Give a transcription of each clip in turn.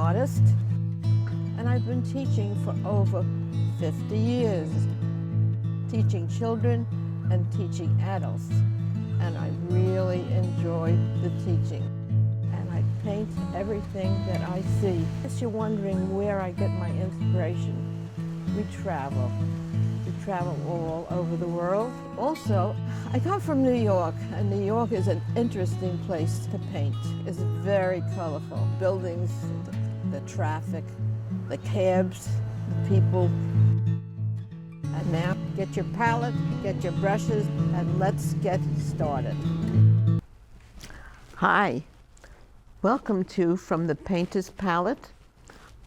artist, and I've been teaching for over 50 years, teaching children and teaching adults, and I really enjoy the teaching. And I paint everything that I see. If you're wondering where I get my inspiration, we travel. We travel all over the world. Also, I come from New York, and New York is an interesting place to paint. It's very colorful. Buildings, the traffic, the cabs, the people. And now, get your palette, get your brushes, and let's get started. Hi, welcome to From the Painter's Palette.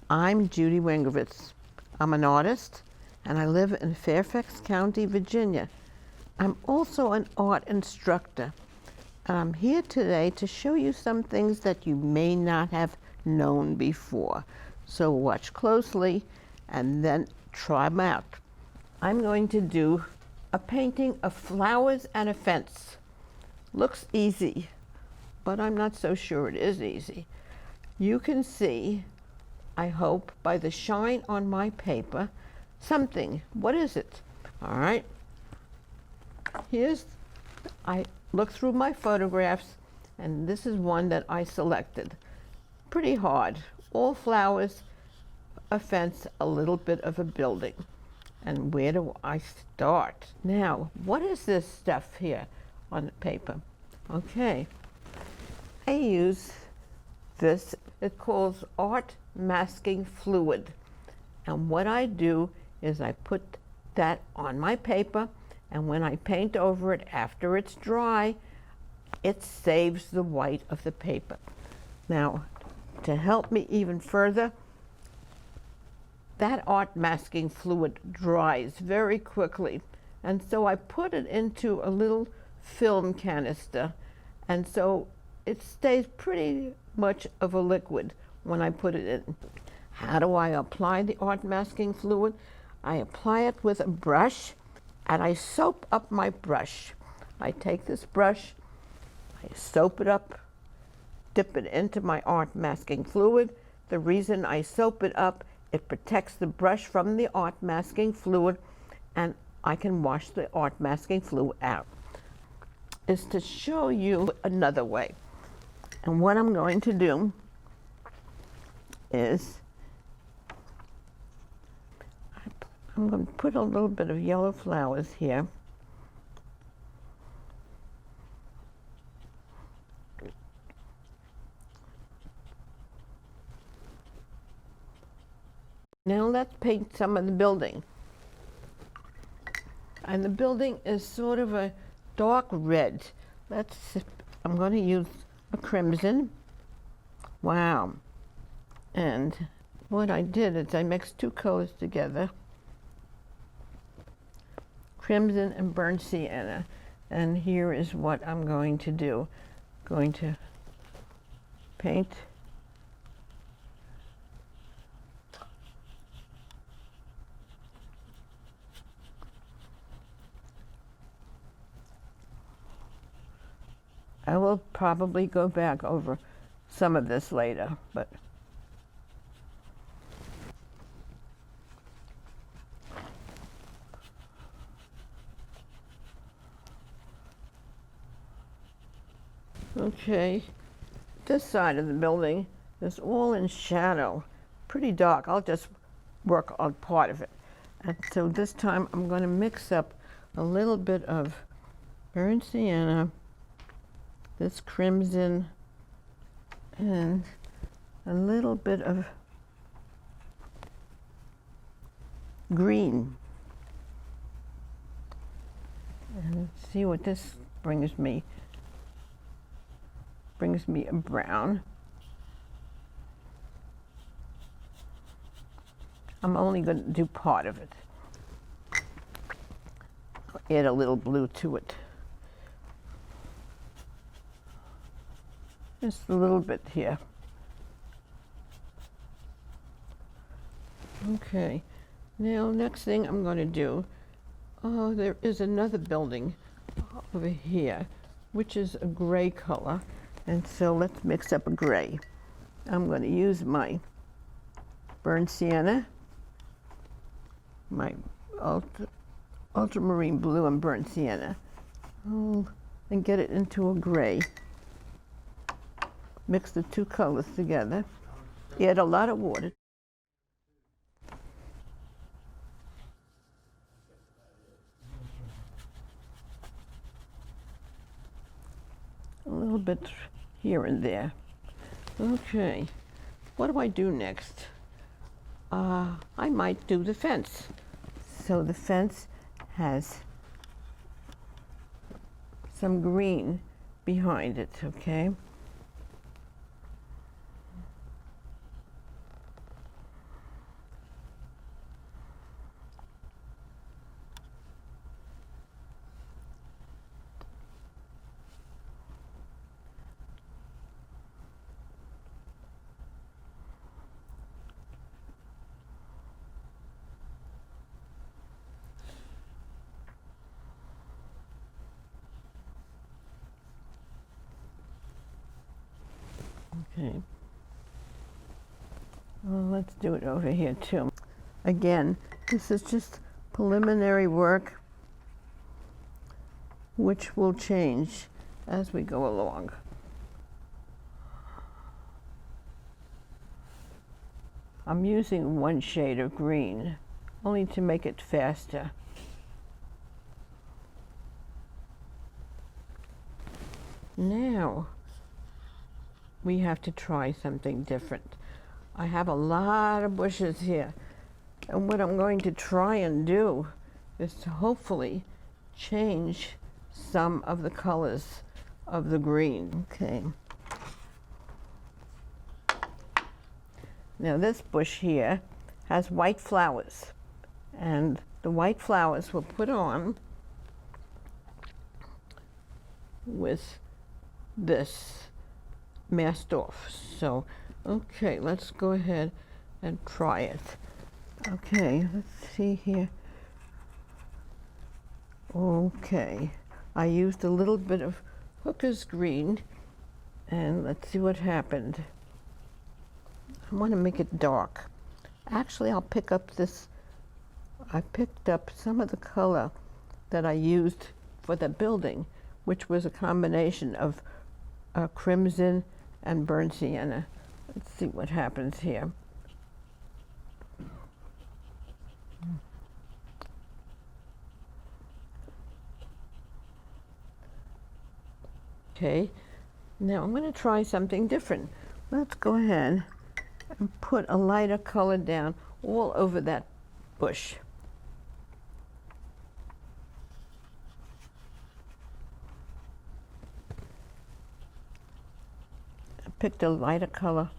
I'm Judy Wengrovitz. I'm an artist, and I live in Fairfax County, Virginia. I'm also an art instructor, and I'm here today to show you some things that you may not have known before. So watch closely and then try them out. I'm going to do a painting of flowers and a fence. Looks easy, but I'm not so sure it is easy. You can see, I hope, by the shine on my paper, something. What is it? All right. I looked through my photographs, and this is one that I selected. Pretty hard. All flowers, a fence, a little bit of a building. And where do I start? Now, what is this stuff here on the paper? Okay. I use this. It calls art masking fluid. And what I do is I put that on my paper, and when I paint over it after it's dry, it saves the white of the paper. Now, to help me even further, that art masking fluid dries very quickly, and so I put it into a little film canister, and so it stays pretty much of a liquid when I put it in. How do I apply the art masking fluid? I apply it with a brush, and I soap up my brush. I take this brush, I soap it up, dip it into my art masking fluid. The reason I soap it up, it protects the brush from the art masking fluid, and I can wash the art masking fluid out. Is to show you another way. And what I'm going to do is I'm going to put a little bit of yellow flowers here. Now let's paint some of the building. And the building is sort of a dark red. I'm going to use a crimson. Wow. And what I did is I mixed two colors together, crimson and burnt sienna. And here is what I'm going to do. Going to paint I will probably go back over some of this later, but okay, this side of the building is all in shadow, pretty dark. I'll just work on part of it. And so this time I'm going to mix up a little bit of burnt sienna, this crimson, and a little bit of green. And see what this brings me. Brings me a brown. I'm only going to do part of it. I'll add a little blue to it. Just a little bit here. Okay, now next thing I'm going to do, there is another building over here, which is a gray color. And so let's mix up a gray. I'm going to use my burnt sienna, my ultramarine blue and burnt sienna, and get it into a gray. Mix the two colors together. Add a lot of water. A little bit here and there. Okay, what do I do next? I might do the fence. So the fence has some green behind it, okay? Okay. Well, let's do it over here too. Again, this is just preliminary work which will change as we go along. I'm using one shade of green, only to make it faster. Now, we have to try something different. I have a lot of bushes here, and what I'm going to try and do is to hopefully change some of the colors of the green. Okay. Now this bush here has white flowers, and the white flowers were put on with this masked off. So, okay, let's go ahead and try it. Okay, let's see here. Okay, I used a little bit of Hooker's green, and let's see what happened. I want to make it dark. Actually, I'll pick up this. I picked up some of the color that I used for the building, which was a combination of crimson and burnt sienna. Let's see what happens here. Okay, now I'm going to try something different. Let's go ahead and put a lighter color down all over that bush. I picked a lighter color.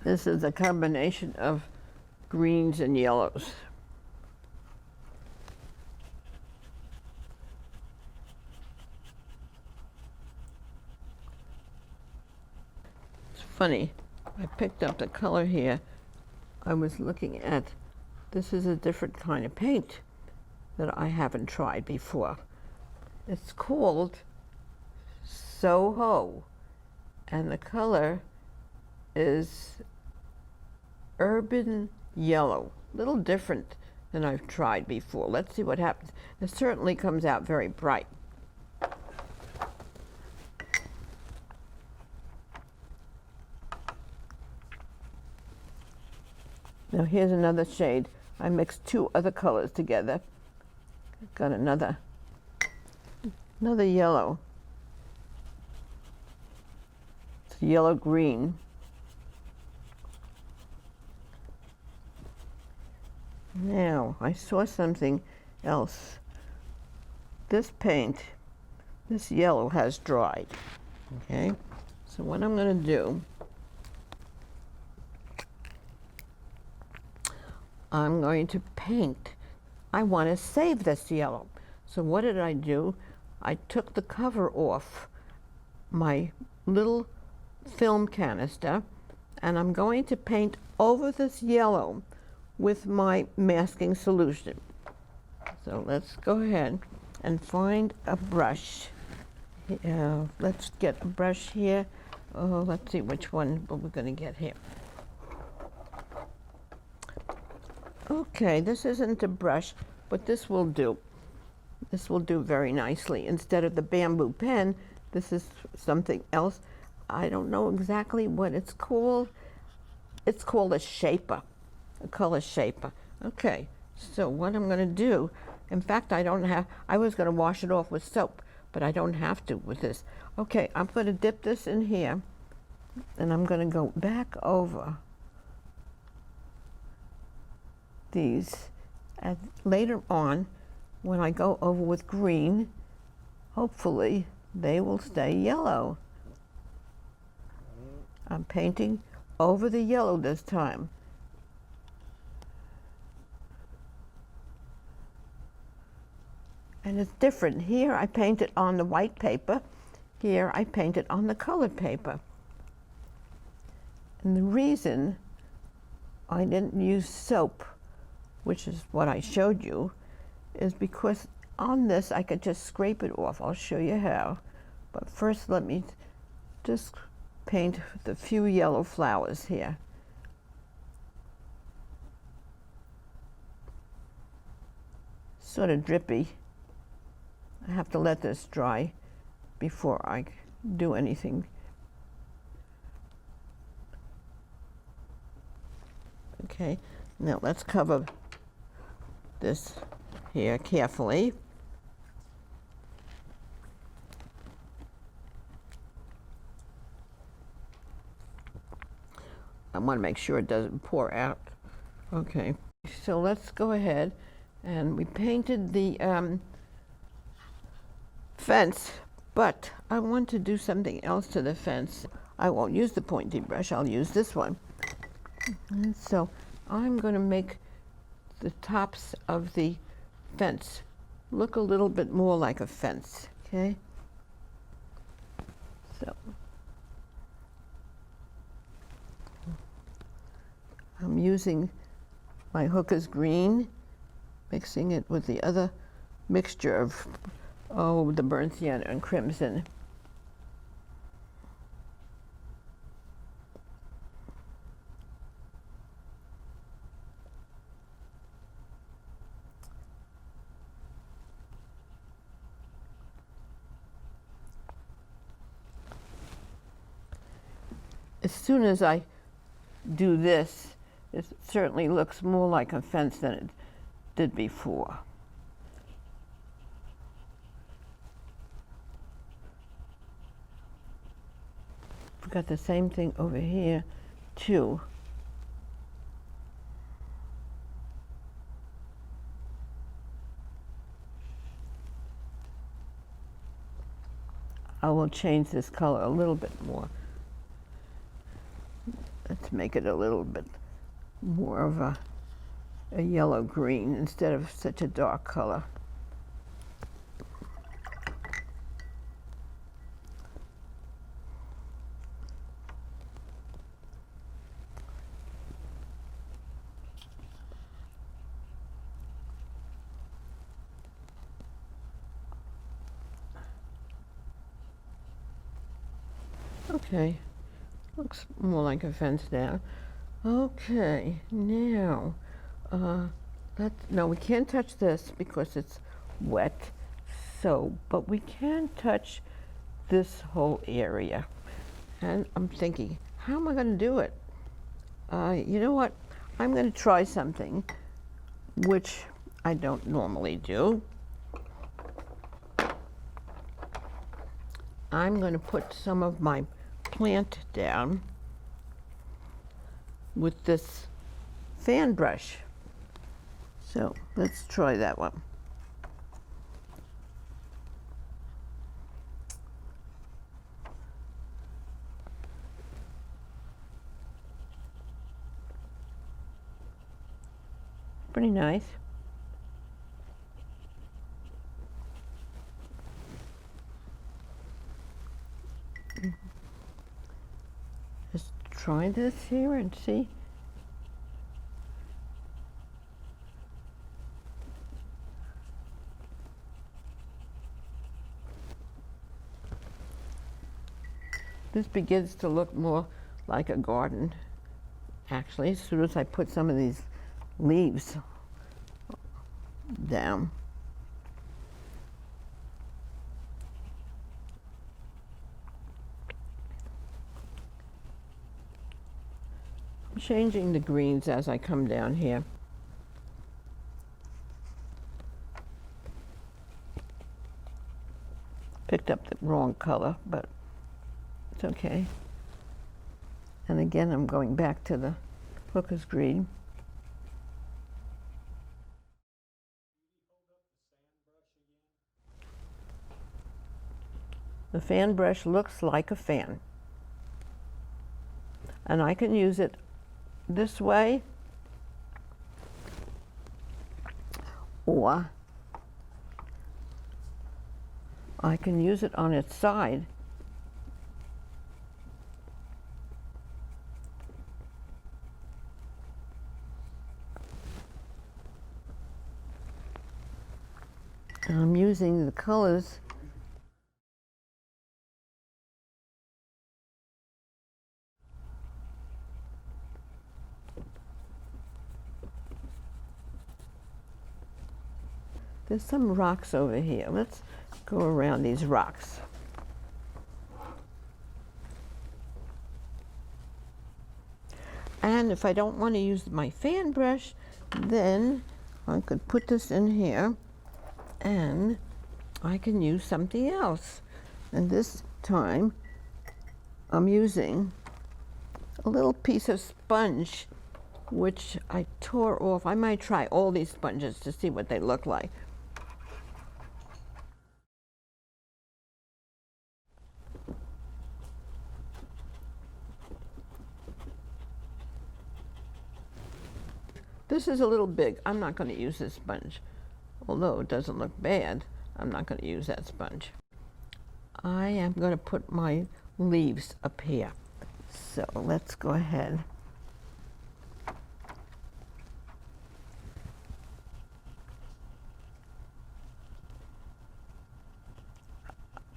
This is a combination of greens and yellows. It's funny, I picked up the color here. I was looking at, this is a different kind of paint that I haven't tried before. It's called Soho, and the color is urban yellow, a little different than I've tried before. Let's see what happens. It certainly comes out very bright. Now here's another shade. I mixed two other colors together. Got another yellow. It's yellow green. Now, I saw something else. This paint, this yellow has dried, okay? So what I'm going to do, I'm going to paint. I want to save this yellow. So what did I do? I took the cover off my little film canister, and I'm going to paint over this yellow with my masking solution. So let's go ahead and find a brush. Let's get a brush here. Oh, let's see which one we're going to get here. Okay, this isn't a brush, but this will do. This will do very nicely. Instead of the bamboo pen, this is something else. I don't know exactly what it's called. It's called a shaper, a color shaper. Okay, so what I'm going to do, in fact, I was going to wash it off with soap, but I don't have to with this. Okay, I'm going to dip this in here, and I'm going to go back over these. And later on, when I go over with green, hopefully they will stay yellow. I'm painting over the yellow this time. And it's different. Here I paint it on the white paper. Here I paint it on the colored paper. And the reason I didn't use soap, which is what I showed you, is because on this I could just scrape it off. I'll show you how. But first let me just paint the few yellow flowers here. Sort of drippy. I have to let this dry before I do anything. Okay, now let's cover this here carefully. I want to make sure it doesn't pour out. Okay, so let's go ahead, and we painted the fence, but I want to do something else to the fence. I won't use the pointy brush, I'll use this one. And so I'm going to make the tops of the fence look a little bit more like a fence, okay? So I'm using my Hooker's green, mixing it with the other mixture of, the burnt sienna and crimson. As soon as I do this, it certainly looks more like a fence than it did before. We've got the same thing over here, too. I will change this color a little bit more. Let's make it a little bit more of a yellow-green instead of such a dark color. Okay, looks more like a fence now. Okay, now, no, we can't touch this because it's wet, so, but we can touch this whole area. And I'm thinking, how am I going to do it? You know what? I'm going to try something which I don't normally do. I'm going to put some of my plant down with this fan brush. So let's try that one. Pretty nice. Just try this here and see. This begins to look more like a garden, actually, as soon as I put some of these leaves down. I'm changing the greens as I come down here. Picked up the wrong color, but it's okay. And again, I'm going back to the hooker's green. The fan brush looks like a fan. And I can use it this way, or I can use it on its side. And I'm using the colors There's some rocks over here. Let's go around these rocks. And if I don't want to use my fan brush, then I could put this in here and I can use something else. And this time I'm using a little piece of sponge which I tore off. I might try all these sponges to see what they look like. This is a little big. I'm not going to use this sponge. Although it doesn't look bad, I'm not going to use that sponge. I am going to put my leaves up here. So let's go ahead.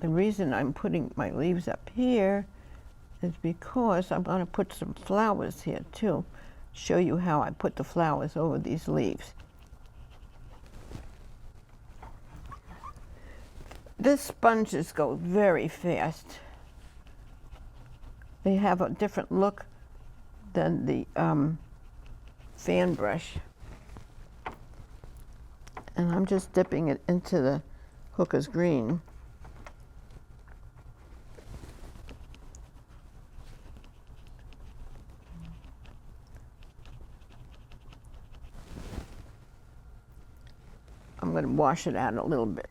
The reason I'm putting my leaves up here is because I'm going to put some flowers here too. Show you how I put the flowers over these leaves. These sponges go very fast. They have a different look than the fan brush. And I'm just dipping it into the hooker's green. I'm going to wash it out a little bit.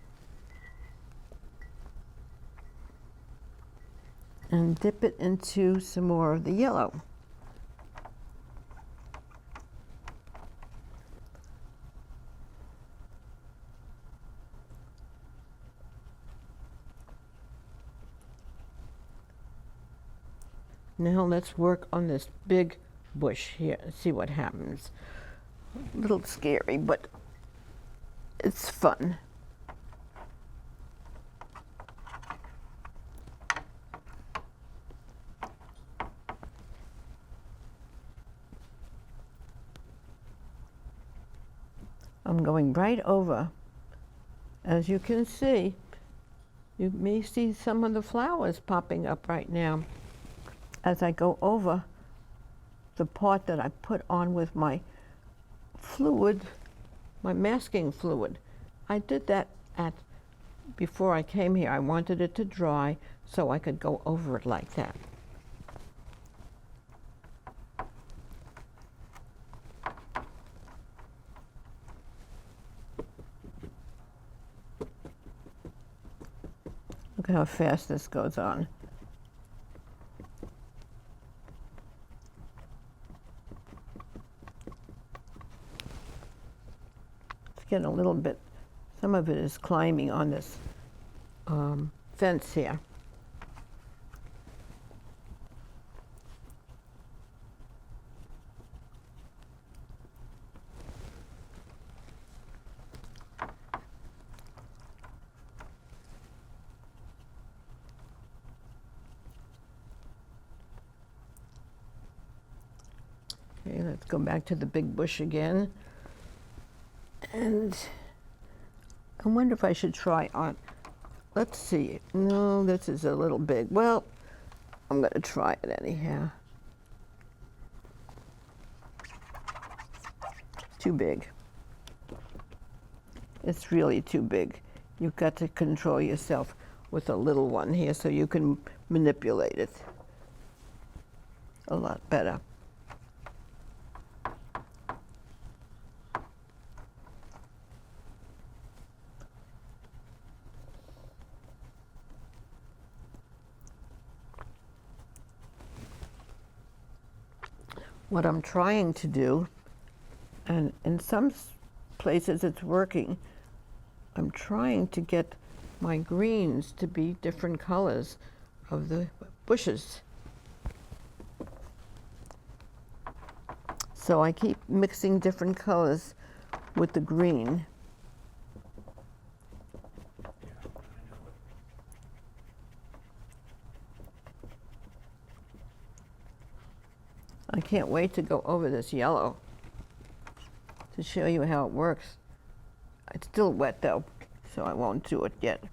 And dip it into some more of the yellow. Now let's work on this big bush here and see what happens. A little scary, but it's fun. I'm going right over. As you can see, you may see some of the flowers popping up right now as I go over the part that I put on with my fluid, my masking fluid. I did that before I came here. I wanted it to dry so I could go over it like that. Look how fast this goes on. It's getting a little bit, some of it is climbing on this fence here. Okay, let's go back to the big bush again. And I wonder if I should try on, let's see. No, this is a little big. Well, I'm going to try it anyhow. Too big. It's really too big. You've got to control yourself with a little one here so you can manipulate it a lot better. What I'm trying to do, and in some places it's working, I'm trying to get my greens to be different colors of the bushes. So I keep mixing different colors with the green. I can't wait to go over this yellow to show you how it works. It's still wet though, so I won't do it yet.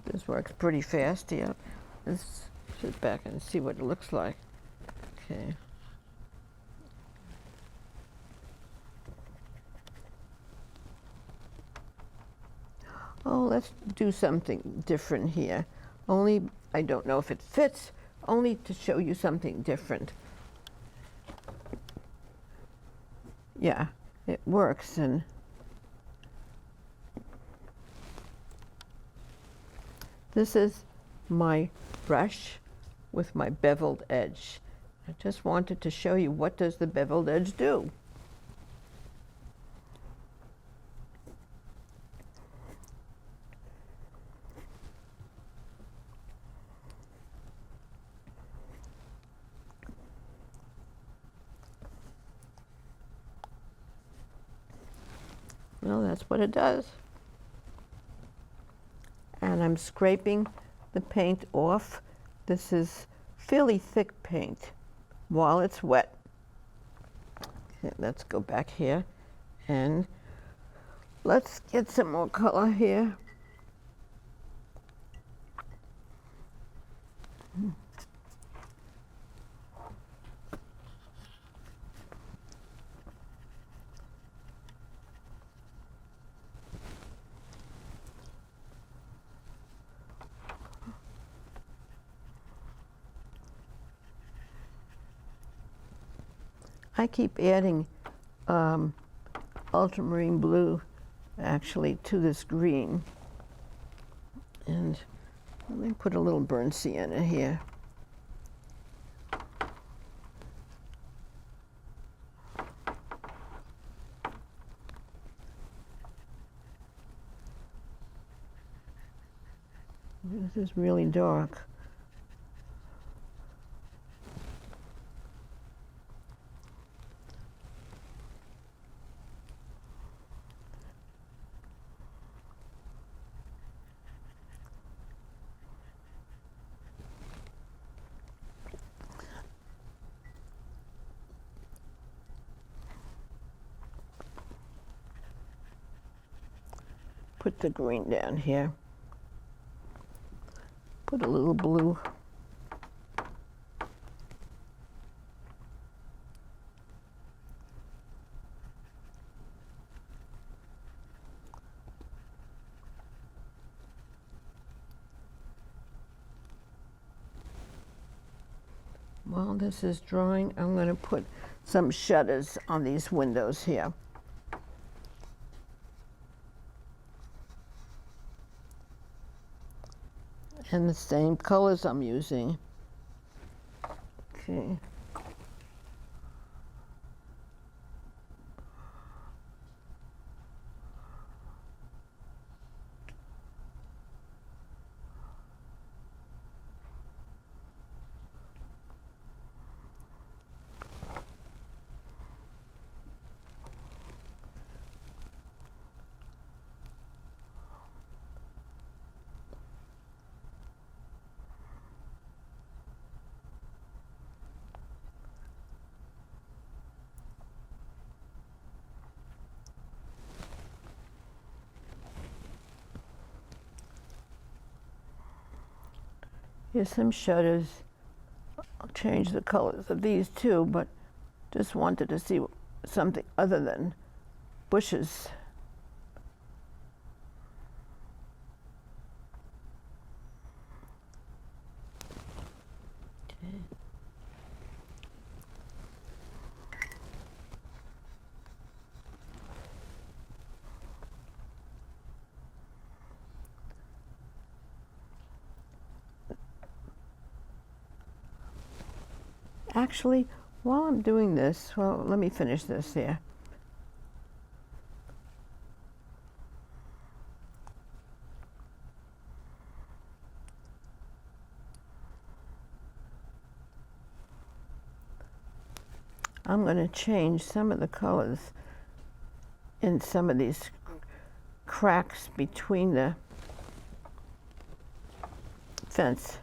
This works pretty fast here. Let's sit back and see what it looks like. Okay. Oh, let's do something different here. Only, I don't know if it fits, only to show you something different. Yeah, it works. And this is my brush with my beveled edge. I just wanted to show you what does the beveled edge do. Well, that's what it does. And I'm scraping the paint off. This is fairly thick paint while it's wet. Okay, let's go back here and let's get some more color here. I keep adding ultramarine blue actually to this green. And let me put a little burnt sienna here. This is really dark. Put the green down here. Put a little blue. While this is drying, I'm going to put some shutters on these windows here. And the same colors I'm using. Okay. Here's some shutters. I'll change the colors of these too, but just wanted to see something other than bushes. Okay. Actually, while I'm doing this, well, let me finish this here. I'm going to change some of the colors in some of these cracks between the fence.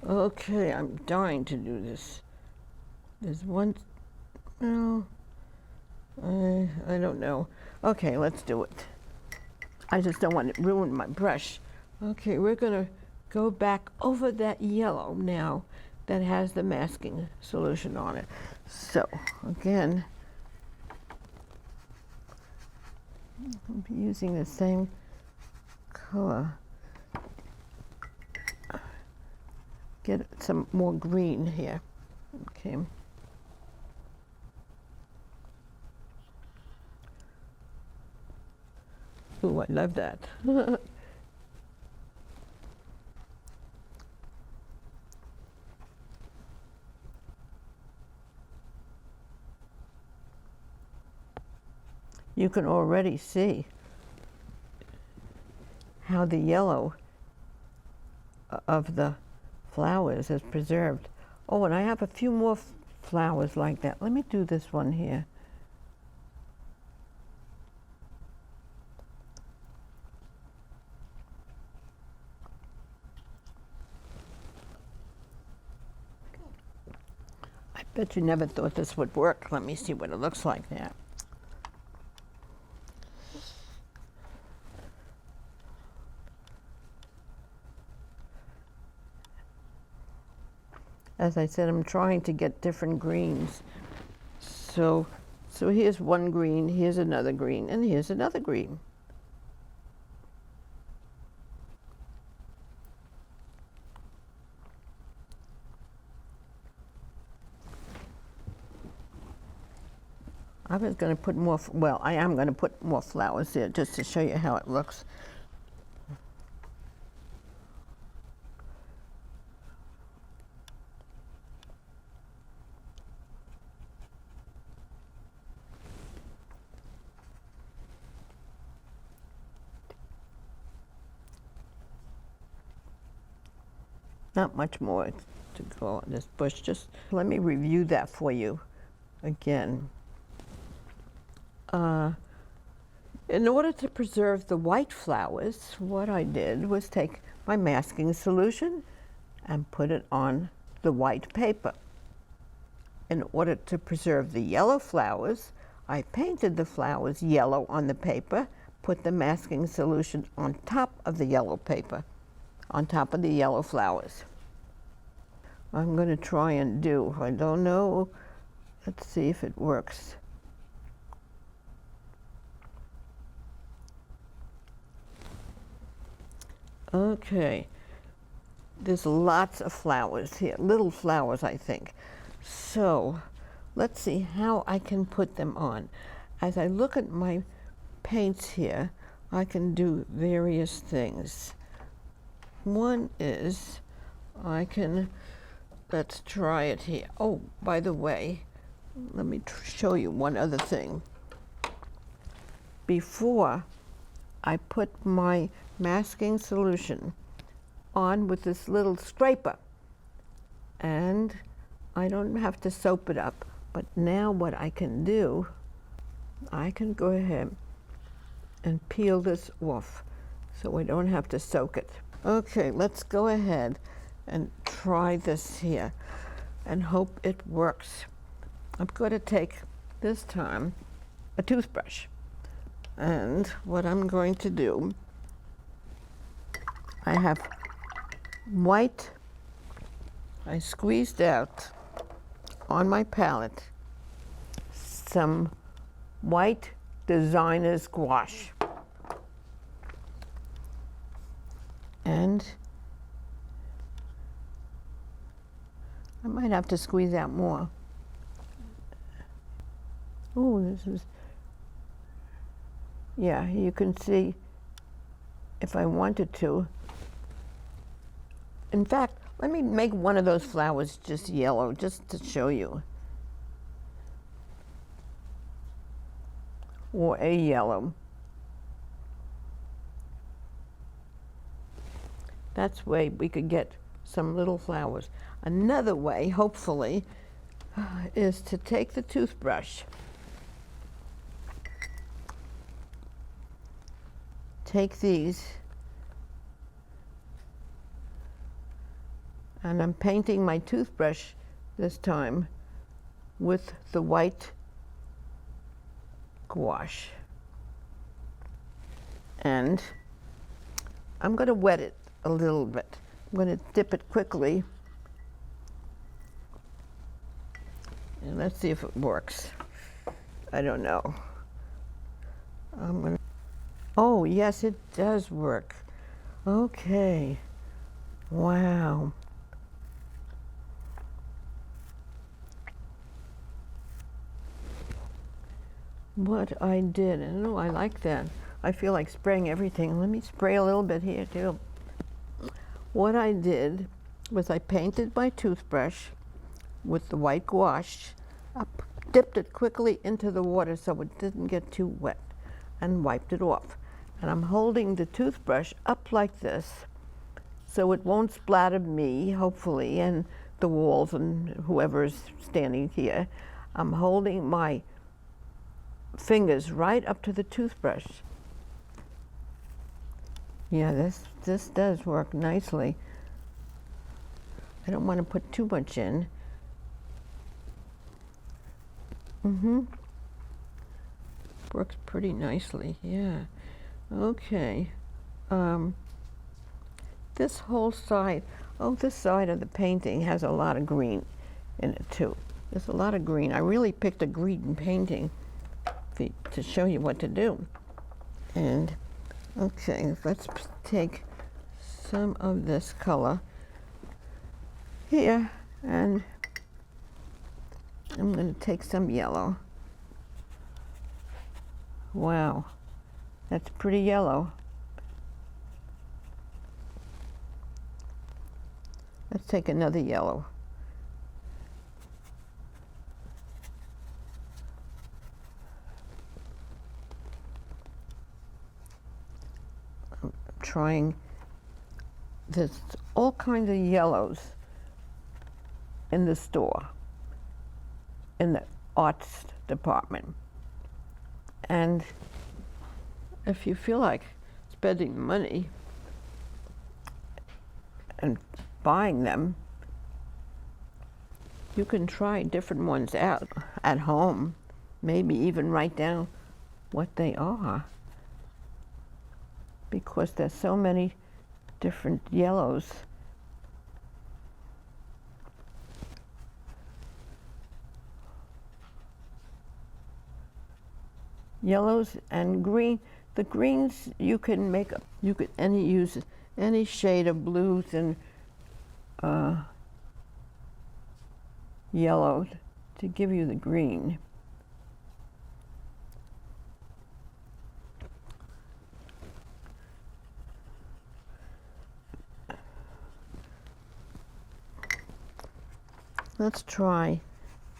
Okay, I'm dying to do this. There's one, well, I don't know. Okay, let's do it. I just don't want to ruin my brush. Okay, we're gonna go back over that yellow now that has the masking solution on it. So, again, I'll be using the same color. Get some more green here. Okay. Ooh, I love that. You can already see how the yellow of the flowers is preserved. Oh, and I have a few more flowers like that. Let me do this one here. I bet you never thought this would work. Let me see what it looks like now. As I said, I'm trying to get different greens. So here's one green, here's another green, and here's another green. I was going to put more, well, I am going to put more flowers there just to show you how it looks. Not much more to go on this bush. Just let me review that for you again. In order to preserve the white flowers, what I did was take my masking solution and put it on the white paper. In order to preserve the yellow flowers, I painted the flowers yellow on the paper, put the masking solution on top of the yellow paper, on top of the yellow flowers. I'm going to try and do, I don't know, let's see if it works. Okay, there's lots of flowers here, little flowers I think. So let's see how I can put them on. As I look at my paints here, I can do various things. One is I can, let's try it here. Oh, by the way, let me show you one other thing. Before I put my masking solution on with this little scraper, and I don't have to soap it up, but now what I can do, I can go ahead and peel this off so I don't have to soak it. Okay, let's go ahead and try this here. and hope it works. I'm going to take, this time, a toothbrush. And what I'm going to do, I have white, I squeezed out on my palette some white designer's gouache. And I might have to squeeze out more. Oh, this is, yeah, you can see if I wanted to. In fact, let me make one of those flowers just yellow, just to show you. Or a yellow. That's way we could get some little flowers. Another way, hopefully, is to take the toothbrush, take these, and I'm painting my toothbrush this time with the white gouache. And I'm going to wet it a little bit. I'm going to dip it quickly. And let's see if it works. I don't know. Oh, yes, it does work. Okay. Wow. What I did, and oh, I like that. I feel like spraying everything. Let me spray a little bit here too. What I did was I painted my toothbrush with the white gouache. I dipped it quickly into the water so it didn't get too wet, and wiped it off. And I'm holding the toothbrush up like this so it won't splatter me, hopefully, and the walls and whoever's standing here. I'm holding my fingers right up to the toothbrush. Yeah, this does work nicely. I don't want to put too much in. Works pretty nicely, yeah. Okay. This whole side, oh, this side of the painting has a lot of green in it too. There's a lot of green. I really picked a green painting to show you what to do. And okay, let's take some of this color here, and I'm going to take some yellow. Wow, that's pretty yellow. Let's take another yellow. I'm trying, there's all kinds of yellows in the store, in the arts department. And if you feel like spending money and buying them, you can try different ones out at home, maybe even write down what they are, because there's so many different yellows. Yellows and green. The greens you can make up. You could use any shade of blues and yellow to give you the green. Let's try.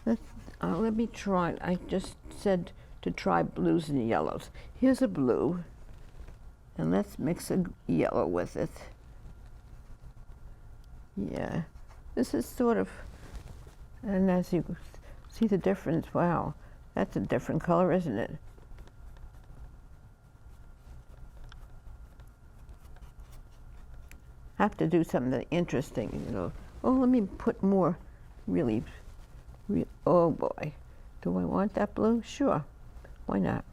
Let me try. I just said to try blues and yellows. Here's a blue, and let's mix a yellow with it. Yeah, this is sort of, and as you see the difference, wow, that's a different color, isn't it? Have to do something interesting, you know. Oh, let me put more really, oh boy. Do I want that blue? Sure. Why not?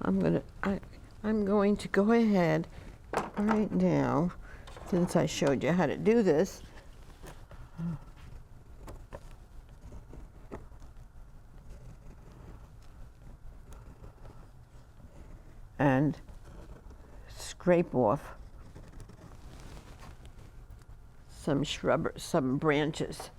I'm going to go ahead right now, since I showed you how to do this. And scrape off some branches.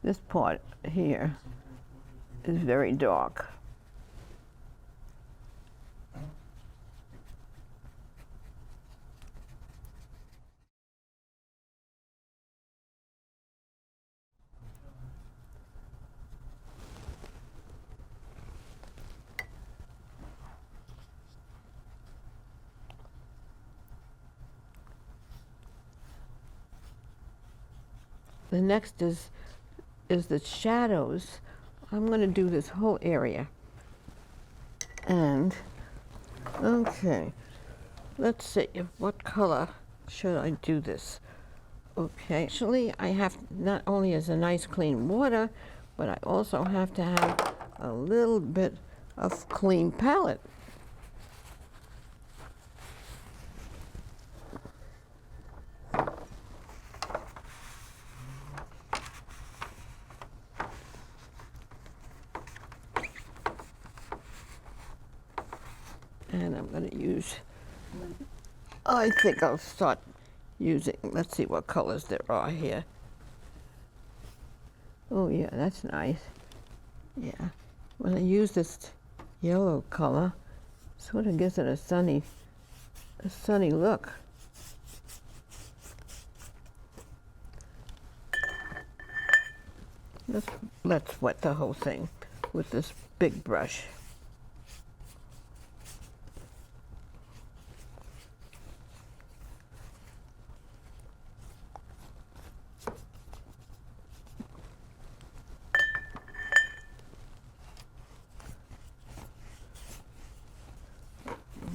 This part here is very dark. The next is the shadows. I'm going to do this whole area. And, okay, let's see, what color should I do this? Okay, actually, I have not only as a nice clean water, but I also have to have a little bit of clean palette. And I'm going to use, I think I'll start using, let's see what colors there are here. Oh yeah, that's nice. Yeah, when I use this yellow color, sort of gives it a sunny look. Let's wet the whole thing with this big brush.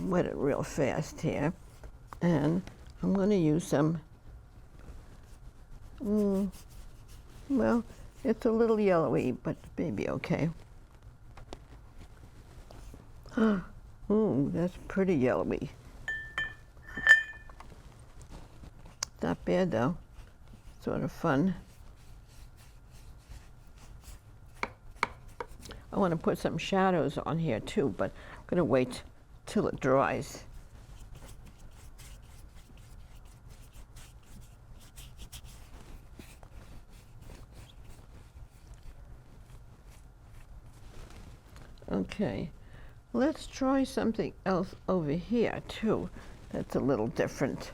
Wet it real fast here, and I'm going to use some, well, it's a little yellowy, but maybe okay. Ooh, that's pretty yellowy. Not bad though, sort of fun. I want to put some shadows on here too, but I'm going to wait till it dries. Okay, let's try something else over here too that's a little different.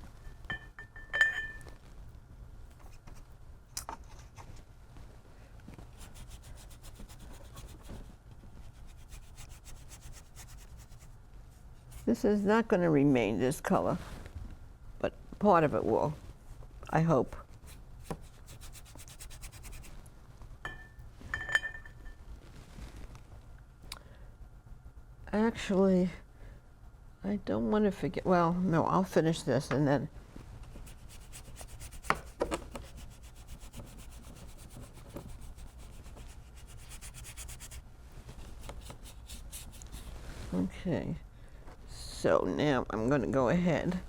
This is not going to remain this color, but part of it will, I hope. Actually, I don't want to forget, well, no, I'll finish this and then. Okay. So now I'm going to go ahead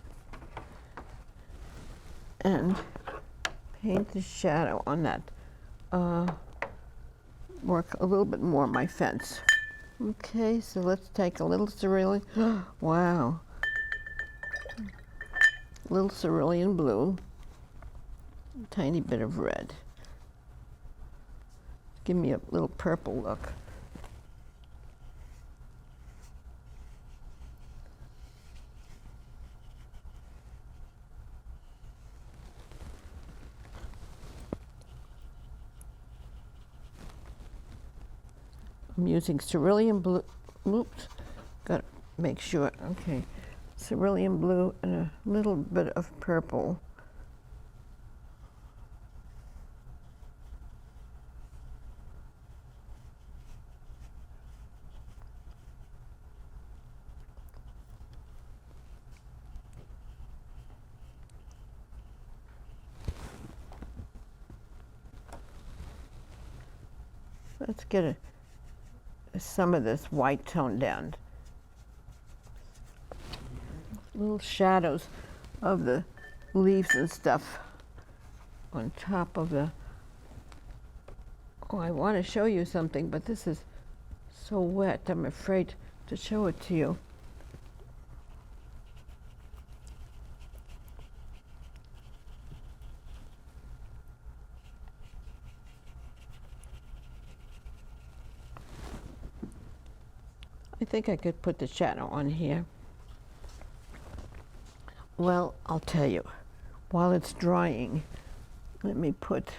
and paint the shadow on that, work a little bit more on my fence. Okay, so let's take a little cerulean, wow, little cerulean blue, a tiny bit of red. Give me a little purple look. I'm using Cerulean Blue, oops, make sure. Okay, cerulean blue and a little bit of purple. Let's get some of this white tone down. Little shadows of the leaves and stuff on top of the... Oh, I want to show you something, but this is so wet, I'm afraid to show it to you. I think I could put the shadow on here. Well, I'll tell you, while it's drying, let me put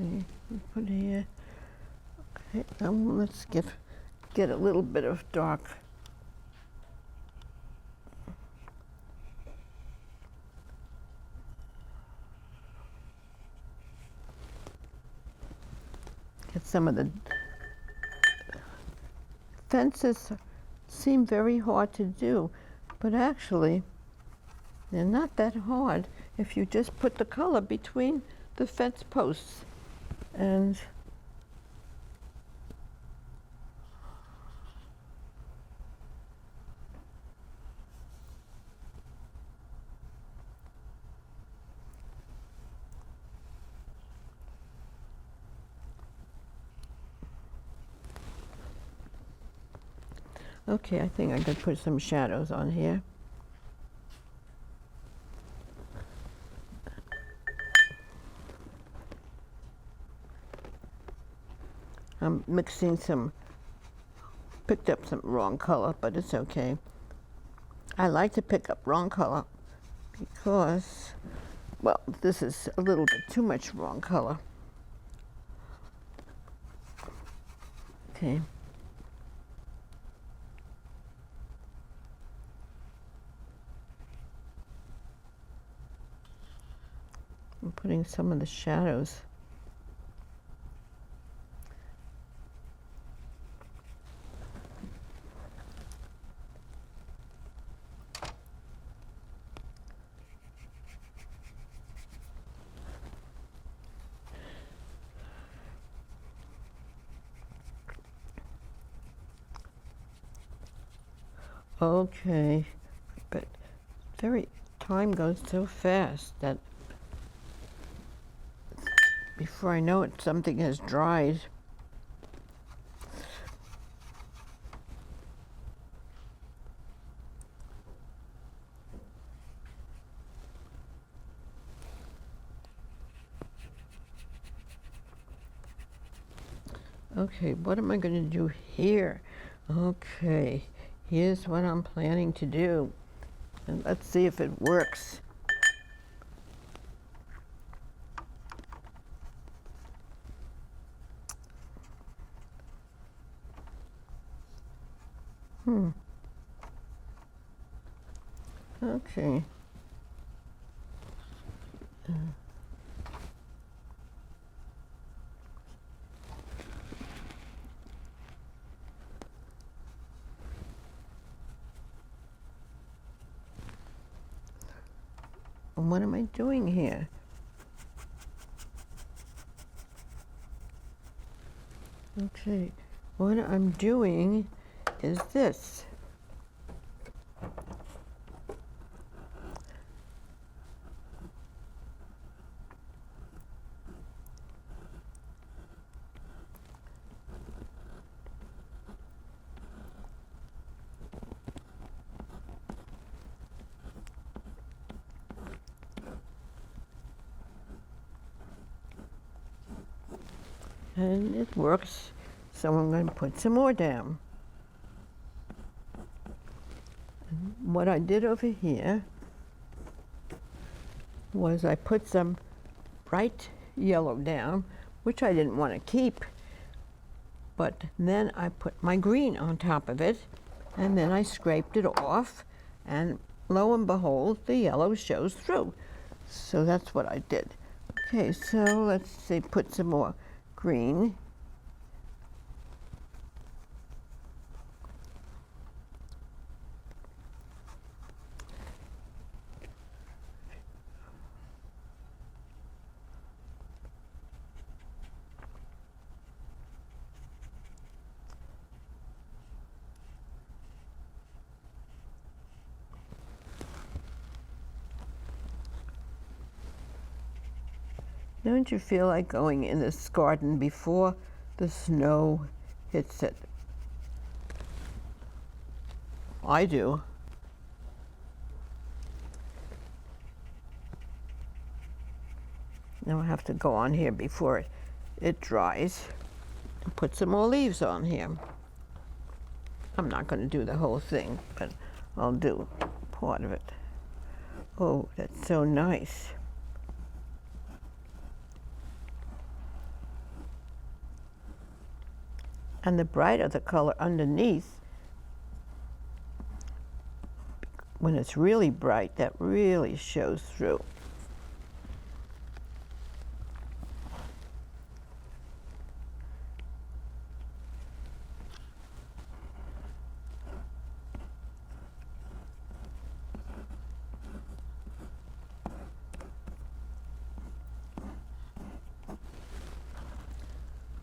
okay, put here. Okay, let's get a little bit of dark. Get some of the fences seem very hard to do, but actually they're not that hard if you just put the color between the fence posts. And okay, I think I could put some shadows on here. I'm mixing picked up some wrong color, but it's okay. I like to pick up wrong color because, well, this is a little bit too much wrong color. Okay. I'm putting some of the shadows. Okay, but time goes so fast that before I know it, something has dried. Okay, what am I going to do here? Okay, here's what I'm planning to do. And let's see if it works. Okay. What am I doing here? Okay, what I'm doing is this. And it works, so I'm going to put some more down. And what I did over here was I put some bright yellow down, which I didn't want to keep, but then I put my green on top of it, and then I scraped it off, and lo and behold, the yellow shows through. So that's what I did. Okay, so let's see, put some more green. Don't you feel like going in this garden before the snow hits it? I do. Now I have to go on here before it dries and put some more leaves on here. I'm not going to do the whole thing, but I'll do part of it. Oh, that's so nice. And the brighter the color underneath, when it's really bright, that really shows through.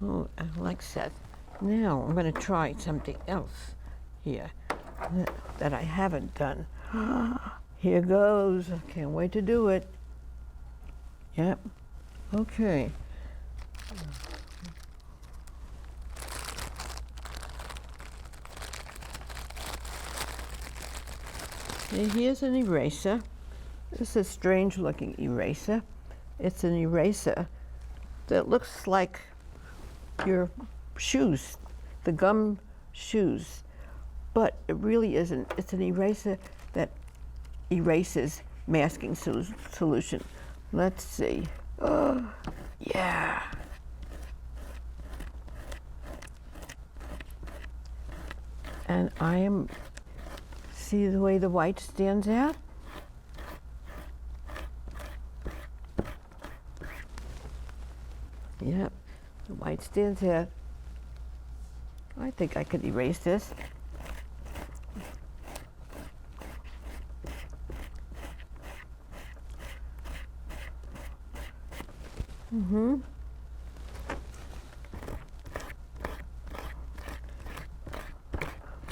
Oh, I like that. Now I'm going to try something else here that I haven't done. Here goes. I can't wait to do it. Yep. Okay. Here's an eraser. This is a strange looking eraser. It's an eraser that looks like your shoes, the gum shoes, but it really isn't. It's an eraser that erases masking solution. Let's see. Oh, yeah. And see the way the white stands out? Yep, the white stands out. I think I could erase this.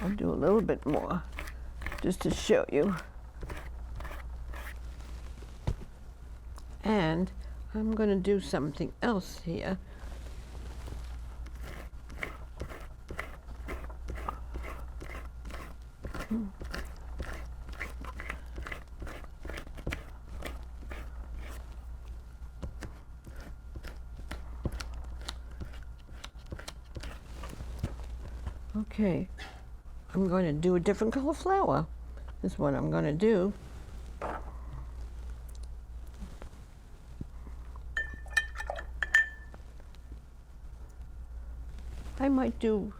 I'll do a little bit more just to show you. And I'm going to do something else here. Okay, I'm going to do a different color flower. Is what I'm going to do. I might do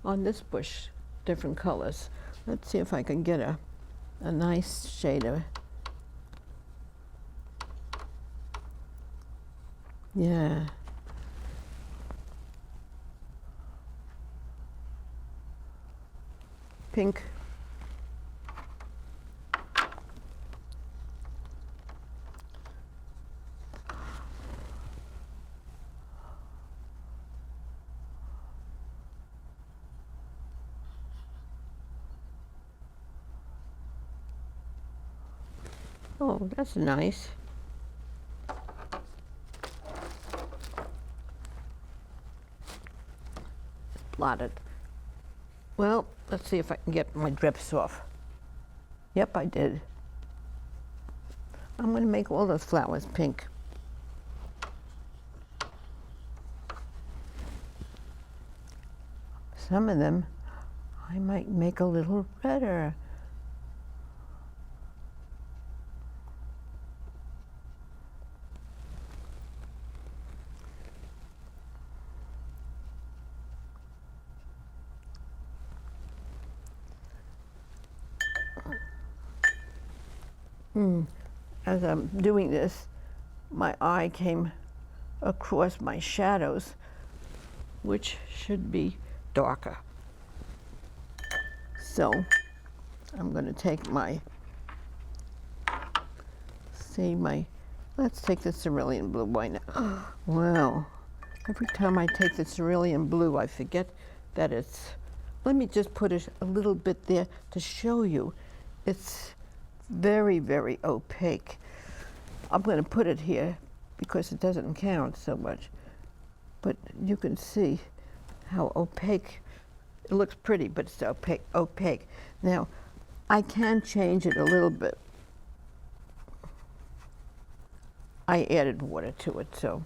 on this bush different colors. Let's see if I can get a nice shade of, yeah. Pink. Oh, that's nice. Blotted. Well, let's see if I can get my drips off. Yep, I did. I'm going to make all those flowers pink. some of them I might make a little redder. As I'm doing this, my eye came across my shadows, which should be darker. So I'm going to take let's take the Cerulean Blue. Why not? Wow. Every time I take the Cerulean Blue, I forget that let me just put it a little bit there to show you. It's very, very opaque. I'm going to put it here because it doesn't count so much. But you can see how opaque. It looks pretty, but it's opaque. Now, I can change it a little bit. I added water to it, so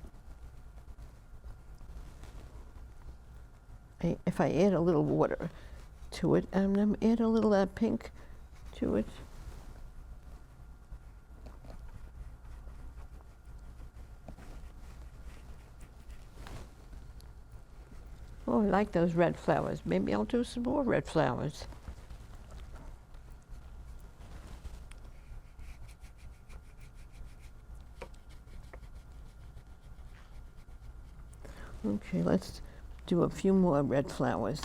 if I add a little water to it, and then add a little pink to it. Oh, I like those red flowers. Maybe I'll do some more red flowers. Okay, let's do a few more red flowers.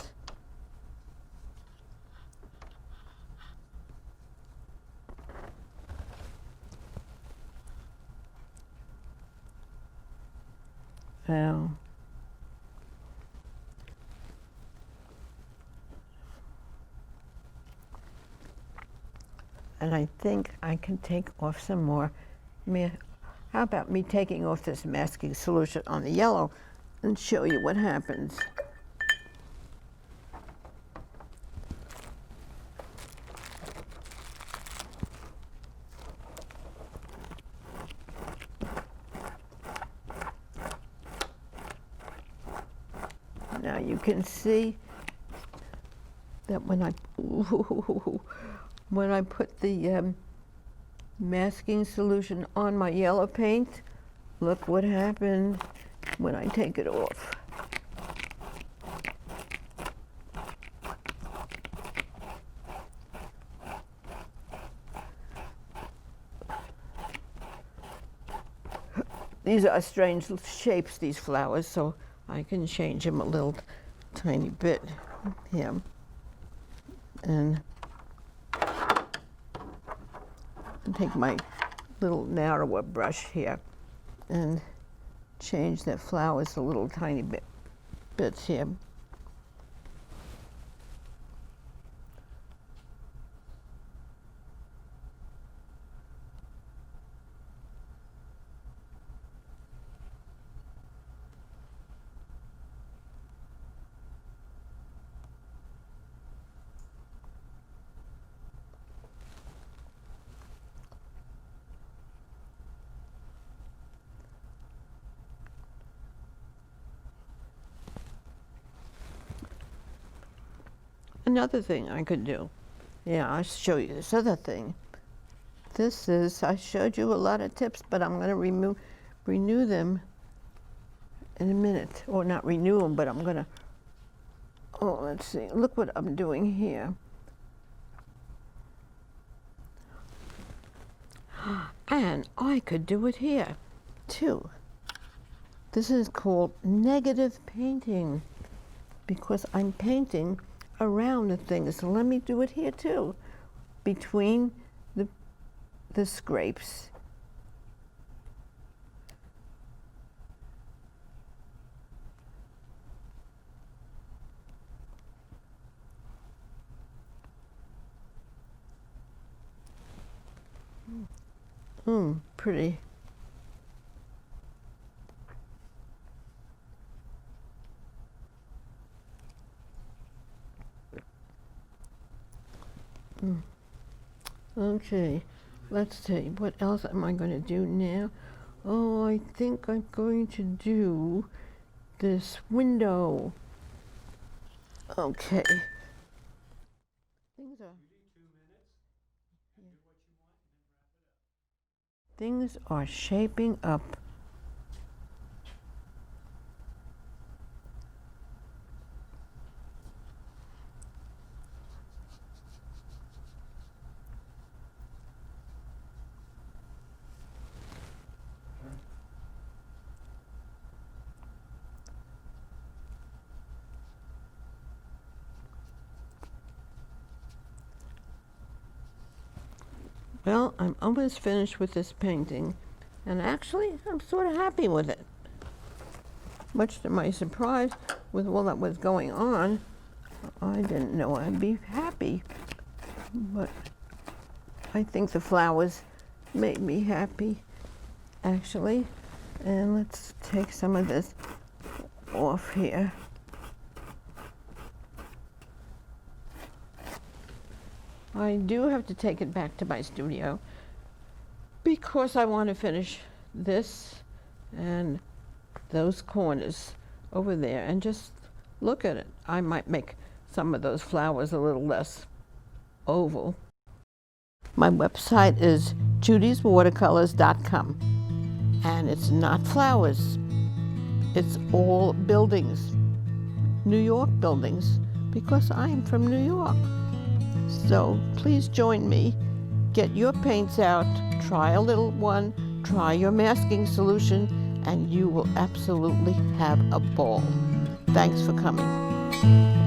Now, and I think I can take off some more. How about me taking off this masking solution on the yellow and show you what happens. Now you can see that when I put the masking solution on my yellow paint, look what happened when I take it off. These are strange shapes, these flowers, so I can change them a little tiny bit here. And take my little narrower brush here and change the flowers a little tiny bits here. Another thing I could do, I'll show you this other thing. I showed you a lot of tips, but I'm going to renew them in a minute. Or not renew them, but I'm going to, let's see, look what I'm doing here. And I could do it here, too. This is called negative painting, because I'm painting around the things. So let me do it here too, between the scrapes. Pretty. Okay, let's see, what else am I going to do now? Oh, I think I'm going to do this window. Okay. Things are. Things are shaping up. Well, I'm almost finished with this painting, and actually, I'm sort of happy with it. Much to my surprise, with all that was going on, I didn't know I'd be happy, but I think the flowers made me happy, actually. And let's take some of this off here. I do have to take it back to my studio because I want to finish this and those corners over there and just look at it. I might make some of those flowers a little less oval. My website is judyswatercolors.com, and it's not flowers. It's all buildings, New York buildings, because I am from New York. So please join me, get your paints out, try a little one, try your masking solution, and you will absolutely have a ball. Thanks for coming.